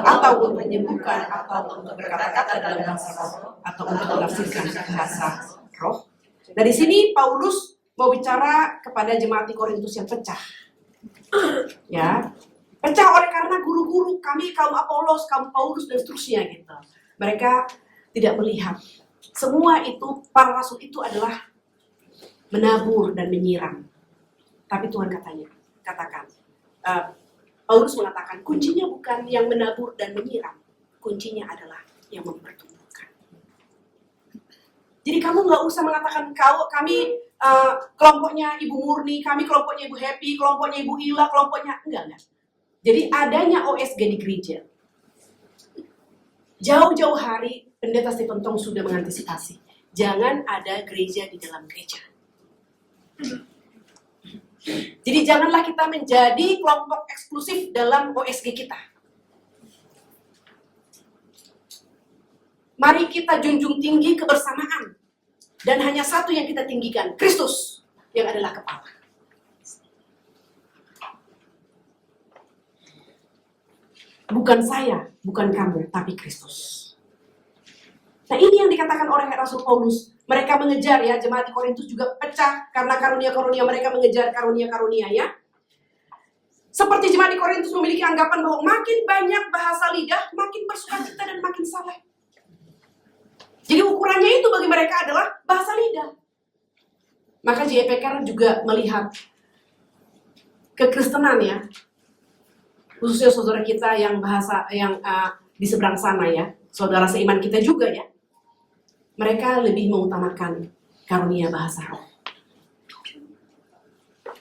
Atau untuk menyembuhkan, atau untuk berkata-kata dalam bahasa roh, atau untuk menafsirkan bahasa roh? Nah, di sini Paulus mau bicara kepada jemaat di Korintus yang pecah. Ya, pecah oleh karena guru-guru kami, kaum Apolos, kaum Paulus, dan seterusnya gitu. Mereka tidak melihat semua itu, para rasul itu adalah menabur dan menyiram. Tapi Tuhan katakan, Paulus mengatakan, kuncinya bukan yang menabur dan menyiram, kuncinya adalah yang mempertumbuhkan. Jadi kamu nggak usah mengatakan kami kelompoknya Ibu Murni, kami kelompoknya Ibu Happy, kelompoknya Ibu Ila, kelompoknya enggak. Jadi adanya OSG di gereja. Jauh-jauh hari Pendeta Stephen Tong sudah mengantisipasi, jangan ada gereja di dalam gereja. Jadi janganlah kita menjadi kelompok eksklusif dalam OSG kita. Mari kita junjung tinggi kebersamaan. Dan hanya satu yang kita tinggikan, Kristus yang adalah kepala. Bukan saya, bukan kamu, tapi Kristus. Nah, ini yang dikatakan oleh Rasul Paulus. Mereka mengejar, ya, jemaat di Korintus juga pecah karena karunia-karunia, mereka mengejar karunia-karunia, ya. Seperti jemaat di Korintus memiliki anggapan bahwa makin banyak bahasa lidah, makin bersukacita dan makin saleh. Jadi ukurannya itu bagi mereka adalah bahasa lidah. Maka J.I. Packer juga melihat kekristenan, ya, khususnya saudara kita yang bahasa yang di seberang sana, ya, saudara seiman kita juga, ya, mereka lebih mengutamakan karunia bahasa roh.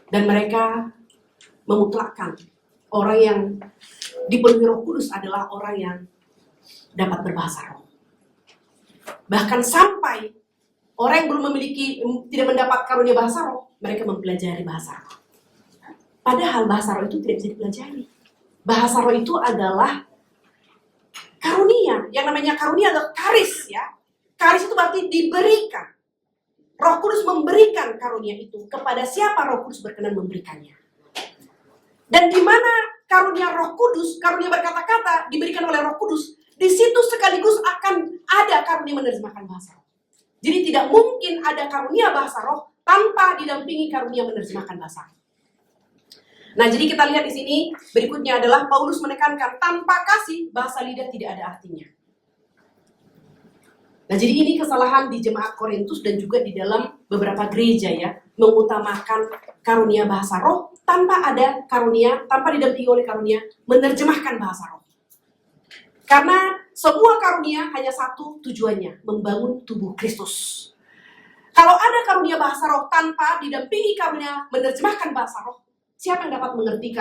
Dan mereka memutlakkan orang yang dipenuhi Roh Kudus adalah orang yang dapat berbahasa roh. Bahkan sampai orang yang belum memiliki, tidak mendapat karunia bahasa roh, mereka mempelajari bahasa roh. Padahal bahasa roh itu tidak bisa dipelajari. Bahasa roh itu adalah karunia. Yang namanya karunia adalah karis, ya. Karis itu berarti diberikan. Roh Kudus memberikan karunia itu kepada siapa Roh Kudus berkenan memberikannya. Dan di mana karunia Roh Kudus, karunia berkata-kata diberikan oleh Roh Kudus, di situ sekaligus akan ada karunia menerjemahkan bahasa roh. Jadi tidak mungkin ada karunia bahasa roh tanpa didampingi karunia menerjemahkan bahasa roh. Nah, jadi kita lihat di sini berikutnya adalah Paulus menekankan tanpa kasih bahasa lidah tidak ada artinya. Nah, jadi ini kesalahan di jemaat Korintus dan juga di dalam beberapa gereja ya, mengutamakan karunia bahasa roh tanpa ada karunia, tanpa didampingi oleh karunia menerjemahkan bahasa roh. Karena semua karunia hanya satu tujuannya, membangun tubuh Kristus. Kalau ada karunia bahasa roh tanpa didampingi karunia menerjemahkan bahasa roh, siapa yang dapat mengerti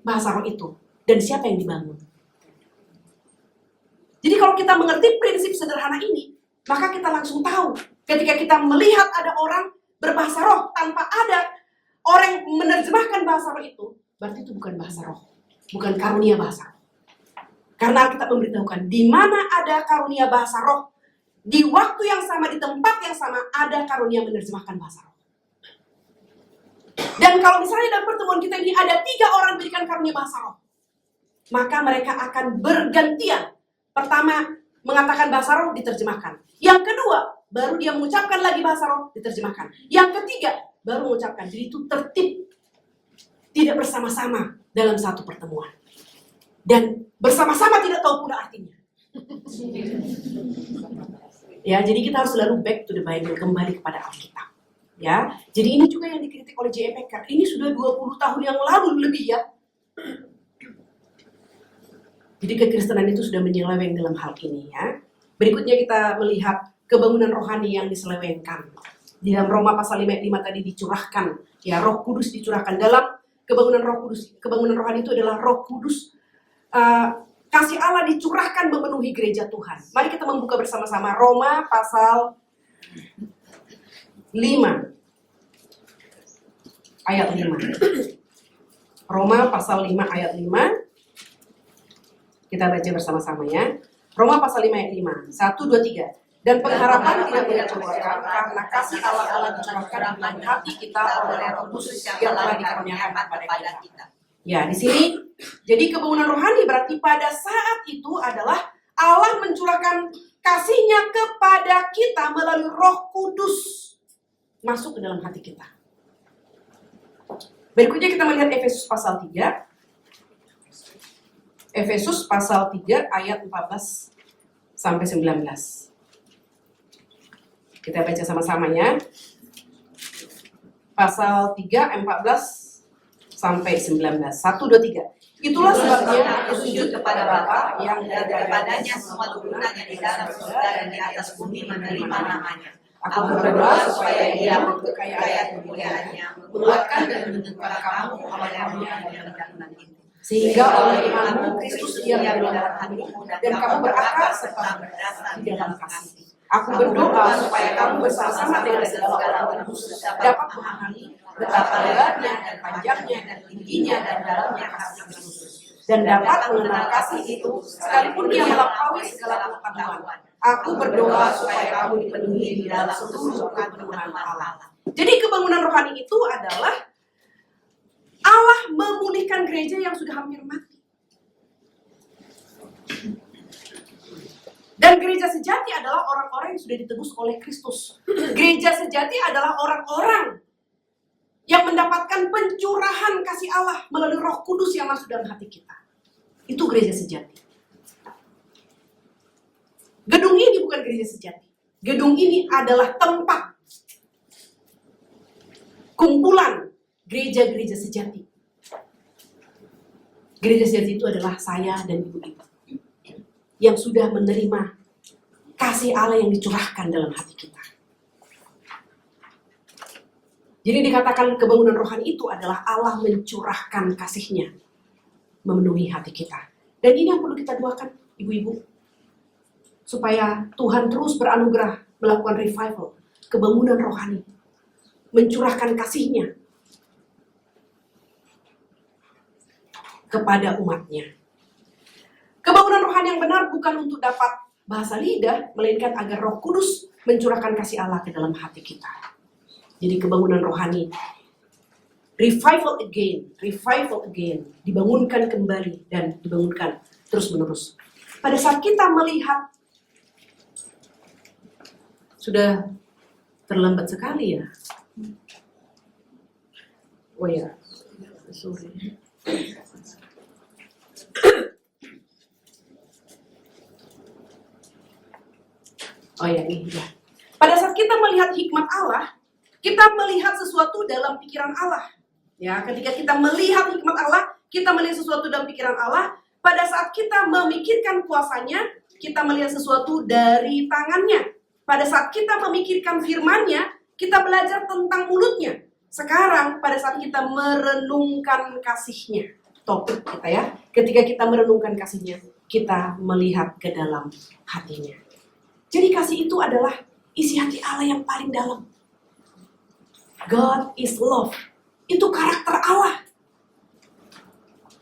bahasa roh itu? Dan siapa yang dibangun? Jadi kalau kita mengerti prinsip sederhana ini, maka kita langsung tahu ketika kita melihat ada orang berbahasa roh tanpa ada orang yang menerjemahkan bahasa roh itu, berarti itu bukan bahasa roh, bukan karunia bahasa roh. Karena kita memberitahukan di mana ada karunia bahasa roh, di waktu yang sama, di tempat yang sama ada karunia menerjemahkan bahasa roh. Dan kalau misalnya dalam pertemuan kita ini ada 3 orang berikan karunia bahasa roh, maka mereka akan bergantian. Pertama, mengatakan bahasa roh, diterjemahkan. Yang kedua, baru dia mengucapkan lagi bahasa roh, diterjemahkan. Yang ketiga, baru mengucapkan. Jadi itu tertib. Tidak bersama-sama dalam satu pertemuan. Dan bersama-sama tidak tahu pula artinya. Ya, jadi kita harus selalu back to the Bible, kembali kepada Alkitab. Ya, jadi ini juga yang dikritik oleh J.I. Packer. Ini sudah 20 tahun yang lalu lebih ya. Jadi kekristenan itu sudah menyeleweng dalam hal ini ya. Berikutnya kita melihat kebangunan rohani yang diselewengkan. Di dalam Roma pasal 5 tadi dicurahkan, ya Roh Kudus dicurahkan dalam kebangunan Roh Kudus. Kebangunan rohani itu adalah Roh Kudus, kasih Allah dicurahkan memenuhi gereja Tuhan. Mari kita membuka bersama-sama Roma pasal 5 ayat 5. Roma pasal 5 ayat 5. Kita baca bersama-sama ya. Roma pasal 5 ayat 5. 1, 2, 3. Dan pengharapan tidak mengecewakan karena kasih Allah dicurahkan dalam hati kita oleh Roh Kudus yang telah dikaruniakan kepada kita. Ya, di sini jadi kebangunan rohani berarti pada saat itu adalah Allah mencurahkan kasih-Nya kepada kita melalui Roh Kudus masuk ke dalam hati kita. Berikutnya kita melihat Efesus pasal 3. Efesus pasal 3 ayat 14 sampai 19. Kita baca sama-sama ya. Pasal 3 14 sampai 19. 1, 2, 3. Itulah sebabnya aku sujud kepada Bapa yang daripadanya semua turunan yang di dalam surga dan di atas bumi menerima namanya. Aku berdoa supaya Dia untuk kekayaan kemuliaannya menguatkan dan menentukan kamu oleh-Nya yang dalam itu. Sehingga oleh imanmu Kristus diam di dalam hatimu dan kamu berakar serta berdasar di dalam kasih. Aku berdoa supaya kamu bersama-sama dengan segala orang kudus dapat memahami betapa lebarnya dan panjangnya dan tingginya dan dalamnya kasih Kristus, dan dapat mengenal kasih itu sekalipun dia melampaui segala pengetahuan. Aku berdoa supaya kamu dipenuhi di dalam seluruh kepenuhan Allah. Jadi kebangunan rohani itu adalah Allah memulihkan gereja yang sudah hampir mati. Dan gereja sejati adalah orang-orang yang sudah ditebus oleh Kristus. Gereja sejati adalah orang-orang yang mendapatkan pencurahan kasih Allah melalui Roh Kudus yang masuk dalam hati kita. Itu gereja sejati. Gedung ini bukan gereja sejati. Gedung ini adalah tempat kumpulan gereja-gereja sejati. Gereja sejati itu adalah saya dan ibu-ibu yang sudah menerima kasih Allah yang dicurahkan dalam hati kita. Jadi dikatakan kebangunan rohani itu adalah Allah mencurahkan kasih-Nya memenuhi hati kita. Dan ini yang perlu kita doakan, ibu-ibu, supaya Tuhan terus beranugerah melakukan revival, kebangunan rohani, mencurahkan kasih-Nya kepada umat-Nya. Kebangunan rohani yang benar bukan untuk dapat bahasa lidah, melainkan agar Roh Kudus mencurahkan kasih Allah ke dalam hati kita. Jadi kebangunan rohani Revival again, dibangunkan kembali dan dibangunkan terus menerus. Pada saat kita melihat, sudah terlambat sekali ya. Oh ya, sorry. Oh ya, ini ya. Pada saat kita melihat hikmat Allah, kita melihat sesuatu dalam pikiran Allah. Ya, ketika kita melihat hikmat Allah, kita melihat sesuatu dalam pikiran Allah. Pada saat kita memikirkan kuasanya, kita melihat sesuatu dari tangannya. Pada saat kita memikirkan firman-Nya, kita belajar tentang mulutnya. Sekarang, pada saat kita merenungkan kasih-Nya, topik kita ya, ketika kita merenungkan kasih-Nya, kita melihat ke dalam hatinya. Jadi kasih itu adalah isi hati Allah yang paling dalam. God is love. Itu karakter Allah.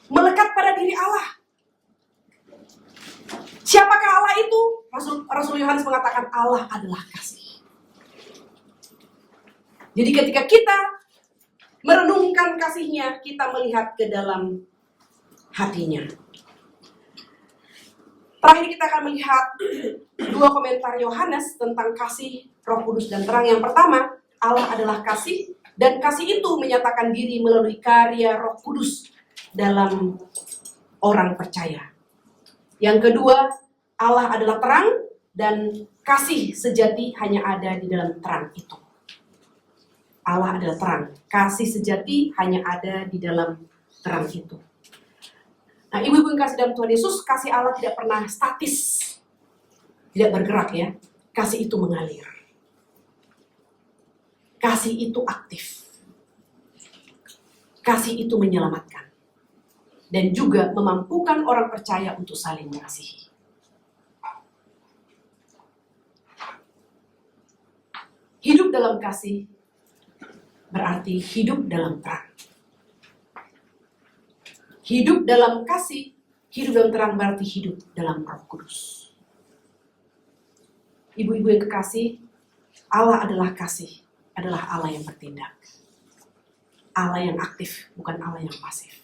Melekat pada diri Allah. Siapakah Allah itu? Rasul Yohanes mengatakan Allah adalah kasih. Jadi ketika kita merenungkan kasih-Nya, kita melihat ke dalam hatinya. Terakhir kita akan melihat dua komentar Yohanes tentang kasih, Roh Kudus, dan terang. Yang pertama, Allah adalah kasih, dan kasih itu menyatakan diri melalui karya Roh Kudus dalam orang percaya. Yang kedua, Allah adalah terang, dan kasih sejati hanya ada di dalam terang itu. Allah adalah terang, kasih sejati hanya ada di dalam terang itu. Nah, ibu-ibu yang kasih dalam Tuhan Yesus, kasih Allah tidak pernah statis, tidak bergerak ya. Kasih itu mengalir. Kasih itu aktif. Kasih itu menyelamatkan. Dan juga memampukan orang percaya untuk saling mengasihi. Hidup dalam kasih berarti hidup dalam terang. Hidup dalam kasih, hidup dalam terang berarti hidup dalam Roh Kudus. Ibu-ibu yang kekasih, Allah adalah kasih. Adalah Allah yang bertindak. Allah yang aktif, bukan Allah yang pasif.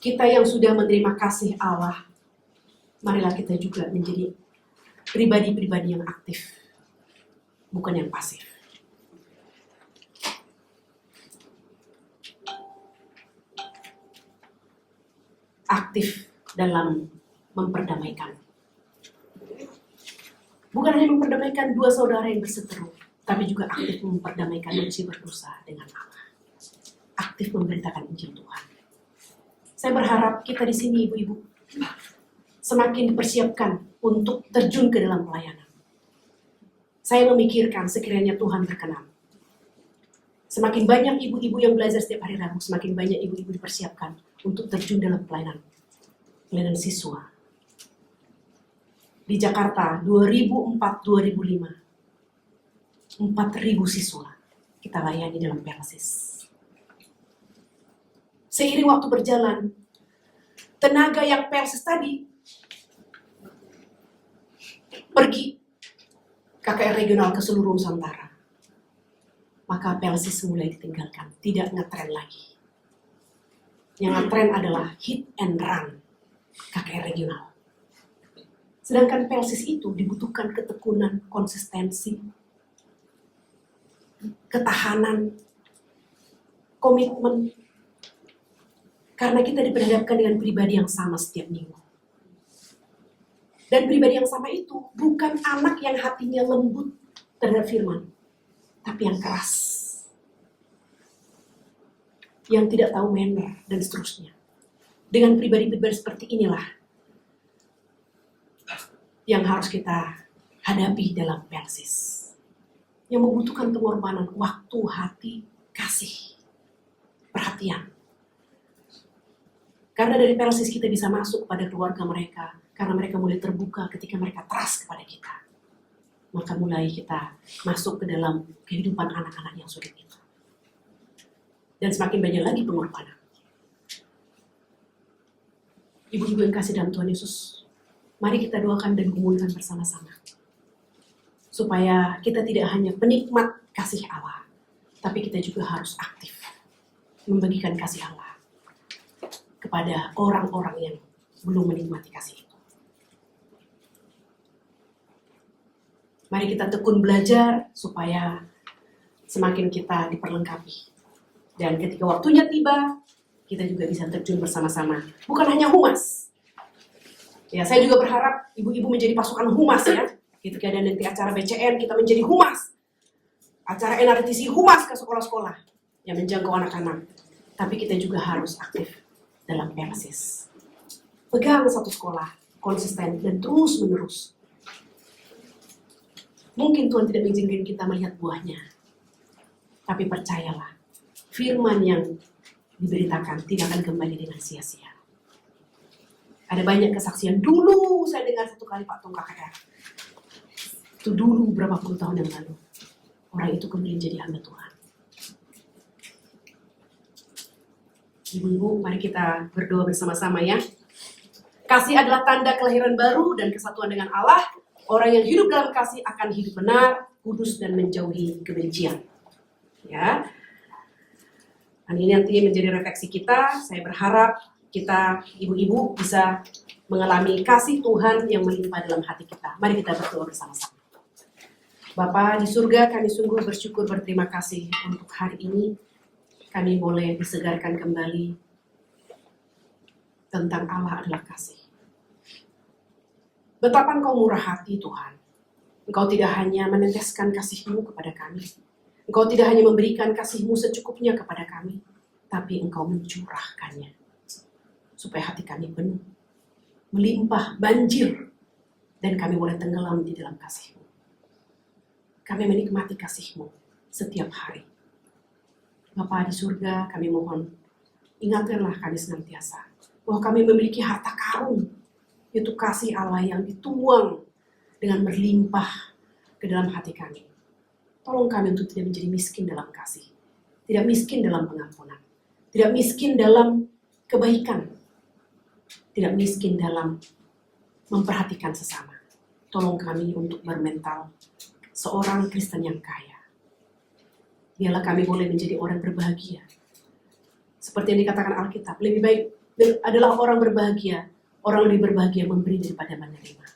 Kita yang sudah menerima kasih Allah, marilah kita juga menjadi pribadi-pribadi yang aktif, bukan yang pasif. Aktif dalam memperdamaikan. Bukan hanya memperdamaikan dua saudara yang berseteru, tapi juga aktif memperdamaikan manusia berdosa dengan Allah. Aktif memberitakan Injil Tuhan. Saya berharap kita di sini, ibu-ibu, semakin dipersiapkan untuk terjun ke dalam pelayanan. Saya memikirkan sekiranya Tuhan berkenan. Semakin banyak ibu-ibu yang belajar setiap hari Rabu, semakin banyak ibu-ibu dipersiapkan untuk terjun dalam pelayanan siswa. Di Jakarta, 2004-2005. 4.000 siswa kita layani dalam Persis. Seiring waktu berjalan, tenaga yang Persis tadi pergi KKR regional ke seluruh Nusantara. Maka Persis mulai ditinggalkan, tidak ngetren lagi. Yang ngetren adalah hit and run KKR regional. Sedangkan Persis itu dibutuhkan ketekunan, konsistensi, ketahanan, komitmen. Karena kita diperhadapkan dengan pribadi yang sama setiap minggu. Dan pribadi yang sama itu bukan anak yang hatinya lembut terhadap firman, tapi yang keras. Yang tidak tahu manner dan seterusnya. Dengan pribadi-pribadi seperti inilah yang harus kita hadapi dalam Persis. Yang membutuhkan pengorbanan waktu, hati, kasih, perhatian. Karena dari Persis kita bisa masuk pada keluarga mereka, karena mereka mulai terbuka ketika mereka trust kepada kita. Maka mulai kita masuk ke dalam kehidupan anak-anak yang sulit itu. Dan semakin banyak lagi pengorbanan. Ibu-ibu yang kasih dalam Tuhan Yesus, mari kita doakan dan gumulkan bersama-sama. Supaya kita tidak hanya penikmat kasih Allah, tapi kita juga harus aktif membagikan kasih Allah kepada orang-orang yang belum menikmati kasih itu. Mari kita tekun belajar supaya semakin kita diperlengkapi. Dan ketika waktunya tiba, kita juga bisa terjun bersama-sama. Bukan hanya humas. Ya, saya juga berharap ibu-ibu menjadi pasukan humas ya. Ketika ada nanti acara BCN, kita menjadi humas. Acara NRTC humas ke sekolah-sekolah yang menjangkau anak-anak. Tapi kita juga harus aktif dalam PLSIS. Pegang satu sekolah, konsisten dan terus-menerus. Mungkin Tuhan tidak mengizinkan kita melihat buahnya. Tapi percayalah, firman yang diberitakan tidak akan kembali dengan sia-sia. Ada banyak kesaksian. Dulu saya dengar satu kali Pak Tong KKR. Itu dulu berapa puluh tahun yang lalu. Orang itu kemudian jadi hamba Tuhan. Ibu-ibu, mari kita berdoa bersama-sama ya. Kasih adalah tanda kelahiran baru dan kesatuan dengan Allah. Orang yang hidup dalam kasih akan hidup benar, kudus dan menjauhi kebencian. Ya. Dan ini nanti menjadi refleksi kita. Saya berharap kita ibu-ibu bisa mengalami kasih Tuhan yang melimpah dalam hati kita. Mari kita berdoa bersama-sama. Bapa di surga, kami sungguh bersyukur berterima kasih untuk hari ini. Kami boleh disegarkan kembali tentang Allah adalah kasih. Betapa Engkau murah hati Tuhan. Engkau tidak hanya meneteskan kasih-Mu kepada kami. Engkau tidak hanya memberikan kasih-Mu secukupnya kepada kami, tapi Engkau mencurahkannya. Supaya hati kami penuh, melimpah, banjir, dan kami boleh tenggelam di dalam kasih-Mu. Kami menikmati kasih-Mu setiap hari. Bapa di surga, kami mohon, ingatkanlah kami senantiasa, bahwa kami memiliki harta karun, yaitu kasih Allah yang dituang dengan berlimpah ke dalam hati kami. Tolong kami untuk tidak menjadi miskin dalam kasih, tidak miskin dalam pengampunan, tidak miskin dalam kebaikan, tidak miskin dalam memperhatikan sesama. Tolong kami untuk bermental seorang Kristen yang kaya. Biarlah kami boleh menjadi orang berbahagia. Seperti yang dikatakan Alkitab, lebih baik adalah orang berbahagia, orang lebih berbahagia memberi daripada menerima.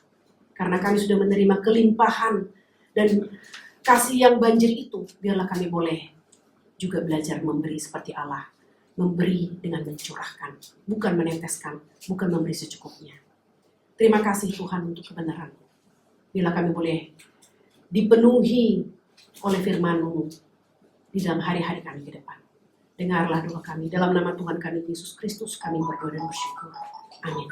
Karena kami sudah menerima kelimpahan dan kasih yang banjir itu, biarlah kami boleh juga belajar memberi seperti Allah. Memberi dengan mencurahkan, bukan meneteskan, bukan memberi secukupnya. Terima kasih Tuhan untuk kebenaran. Bila kami boleh dipenuhi oleh firman-Mu di dalam hari-hari kami ke depan. Dengarlah doa kami. Dalam nama Tuhan kami Yesus Kristus kami berdoa dan bersyukur. Amin.